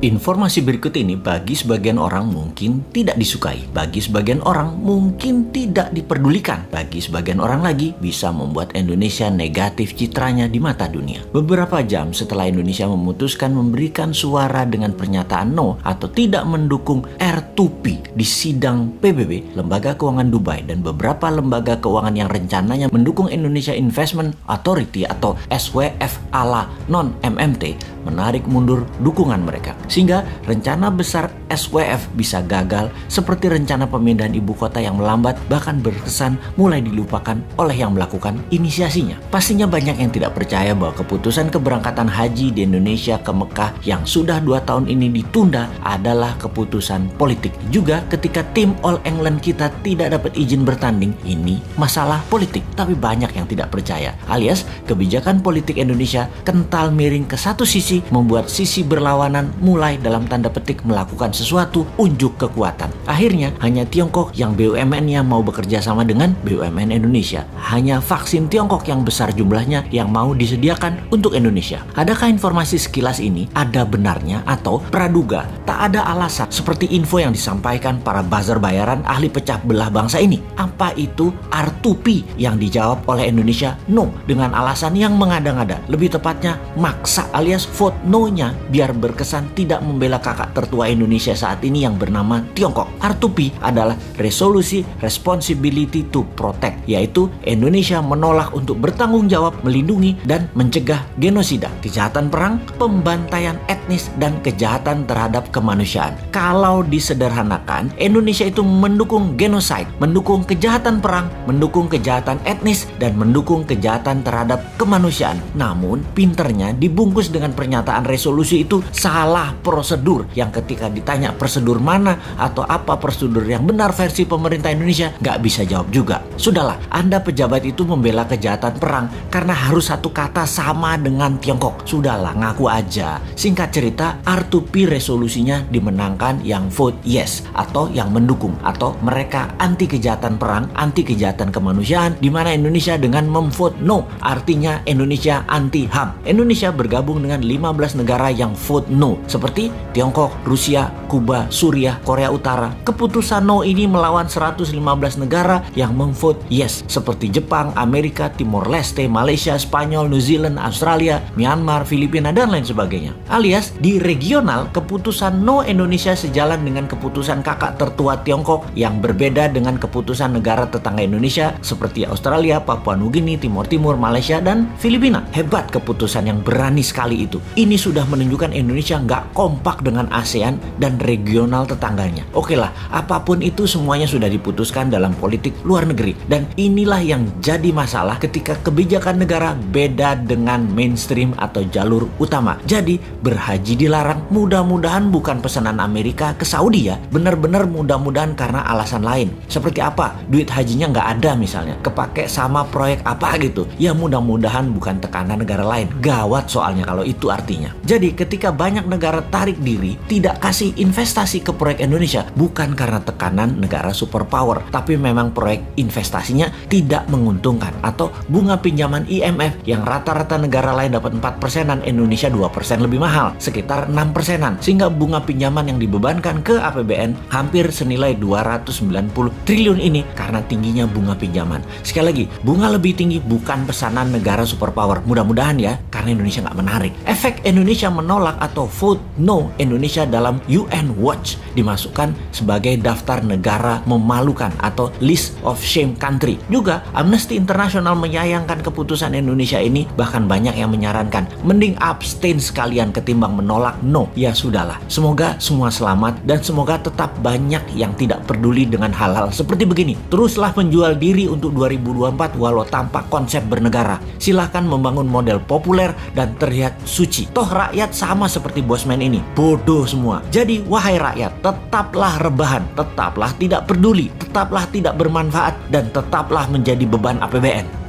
Informasi berikut ini bagi sebagian orang mungkin tidak disukai, bagi sebagian orang mungkin tidak diperdulikan, bagi sebagian orang lagi bisa membuat Indonesia negatif citranya di mata dunia. Beberapa jam setelah Indonesia memutuskan memberikan suara dengan pernyataan no atau tidak mendukung R2P di sidang PBB, Lembaga Keuangan Dubai dan beberapa lembaga keuangan yang rencananya mendukung Indonesia Investment Authority atau SWF ala non-MMT menarik mundur dukungan mereka. Sehingga rencana besar SWF bisa gagal seperti rencana pemindahan ibu kota yang melambat bahkan berkesan mulai dilupakan oleh yang melakukan inisiasinya. Pastinya banyak yang tidak percaya bahwa keputusan keberangkatan haji di Indonesia ke Mekah yang sudah 2 tahun ini ditunda adalah keputusan politik. Juga ketika tim All England kita tidak dapat izin bertanding, ini masalah politik. Tapi banyak yang tidak percaya, alias kebijakan politik Indonesia kental miring ke satu sisi, membuat sisi berlawanan mulai dalam tanda petik melakukan sesuatu unjuk kekuatan. Akhirnya hanya Tiongkok yang BUMN-nya mau bekerja sama dengan BUMN Indonesia. Hanya vaksin Tiongkok yang besar jumlahnya yang mau disediakan untuk Indonesia. Adakah informasi sekilas ini ada benarnya atau praduga tak ada alasan seperti info yang disampaikan para buzzer bayaran ahli pecah belah bangsa ini? Apa itu R2P yang dijawab oleh Indonesia no dengan alasan yang mengada-ngada, lebih tepatnya maksa alias vote no-nya biar berkesan tidak membela kakak tertua Indonesia saat ini yang bernama Tiongkok. R2P adalah Resolusi Responsibility to Protect, yaitu Indonesia menolak untuk bertanggung jawab, melindungi, dan mencegah genosida, kejahatan perang, pembantaian etnis, dan kejahatan terhadap kemanusiaan. Kalau disederhanakan, Indonesia itu mendukung genocide, mendukung kejahatan perang, mendukung kejahatan etnis, dan mendukung kejahatan terhadap kemanusiaan. Namun, pinternya dibungkus dengan pernyataan resolusi itu salah prosedur, yang ketika ditanya prosedur mana atau apa prosedur yang benar versi pemerintah Indonesia, nggak bisa jawab juga. Sudahlah, Anda pejabat itu membela kejahatan perang karena harus satu kata sama dengan Tiongkok. Sudahlah, ngaku aja. Singkat cerita, R2P resolusinya dimenangkan yang vote yes atau yang mendukung, atau mereka anti kejahatan perang, anti kejahatan kemanusiaan, di mana Indonesia dengan memvote no, artinya Indonesia anti HAM. Indonesia bergabung dengan 15 negara yang vote no, seperti Tiongkok, Rusia, Kuba, Suriah, Korea Utara. Keputusan no ini melawan 115 negara yang memvote yes, seperti Jepang, Amerika, Timor Leste, Malaysia, Spanyol, New Zealand, Australia, Myanmar, Filipina, dan lain sebagainya. Alias di regional, keputusan no Indonesia sejalan dengan keputusan kakak tertua Tiongkok yang berbeda dengan keputusan negara tetangga Indonesia seperti Australia, Papua Nugini, Timor Timur, Malaysia, dan Filipina. Hebat keputusan yang berani sekali itu. Ini sudah menunjukkan Indonesia nggak kompak dengan ASEAN dan regional tetangganya. Oke lah, apapun itu semuanya sudah diputuskan dalam politik luar negeri. Dan inilah yang jadi masalah ketika kebijakan negara beda dengan mainstream atau jalur utama. Jadi berhaji dilarang, mudah-mudahan bukan pesanan Amerika ke Saudi ya. Benar-benar mudah-mudahan karena alasan lain. Seperti apa? Duit hajinya nggak ada misalnya. Kepake sama proyek apa gitu. Ya mudah-mudahan bukan tekanan negara lain. Gawat soalnya kalau itu artinya. Jadi ketika banyak negara tarik diri, tidak kasih investasi ke proyek Indonesia, bukan karena tekanan negara superpower, tapi memang proyek investasinya tidak menguntungkan, atau bunga pinjaman IMF yang rata-rata negara lain dapat 4%-an, Indonesia 2% lebih mahal, sekitar 6%-an, sehingga bunga pinjaman yang dibebankan ke APBN hampir senilai 290 triliun ini karena tingginya bunga pinjaman. Sekali lagi, bunga lebih tinggi bukan pesanan negara superpower, mudah-mudahan ya, karena Indonesia nggak menarik. Efek Indonesia menolak atau vote no Indonesia dalam UN Watch dimasukkan sebagai daftar negara memalukan atau list of shame country. Juga Amnesty International menyayangkan keputusan Indonesia ini, bahkan banyak yang menyarankan mending abstain sekalian ketimbang menolak no. Ya sudahlah, semoga semua selamat dan semoga tetap banyak yang tidak peduli dengan hal-hal seperti begini. Teruslah menjual diri untuk 2024 walau tanpa konsep bernegara. Silahkan membangun model populer dan terlihat suci. Toh rakyat sama seperti bosman ini, bodoh semua. Jadi wahai rakyat, tetaplah rebahan, tetaplah tidak peduli, tetaplah tidak bermanfaat, dan tetaplah menjadi beban APBN.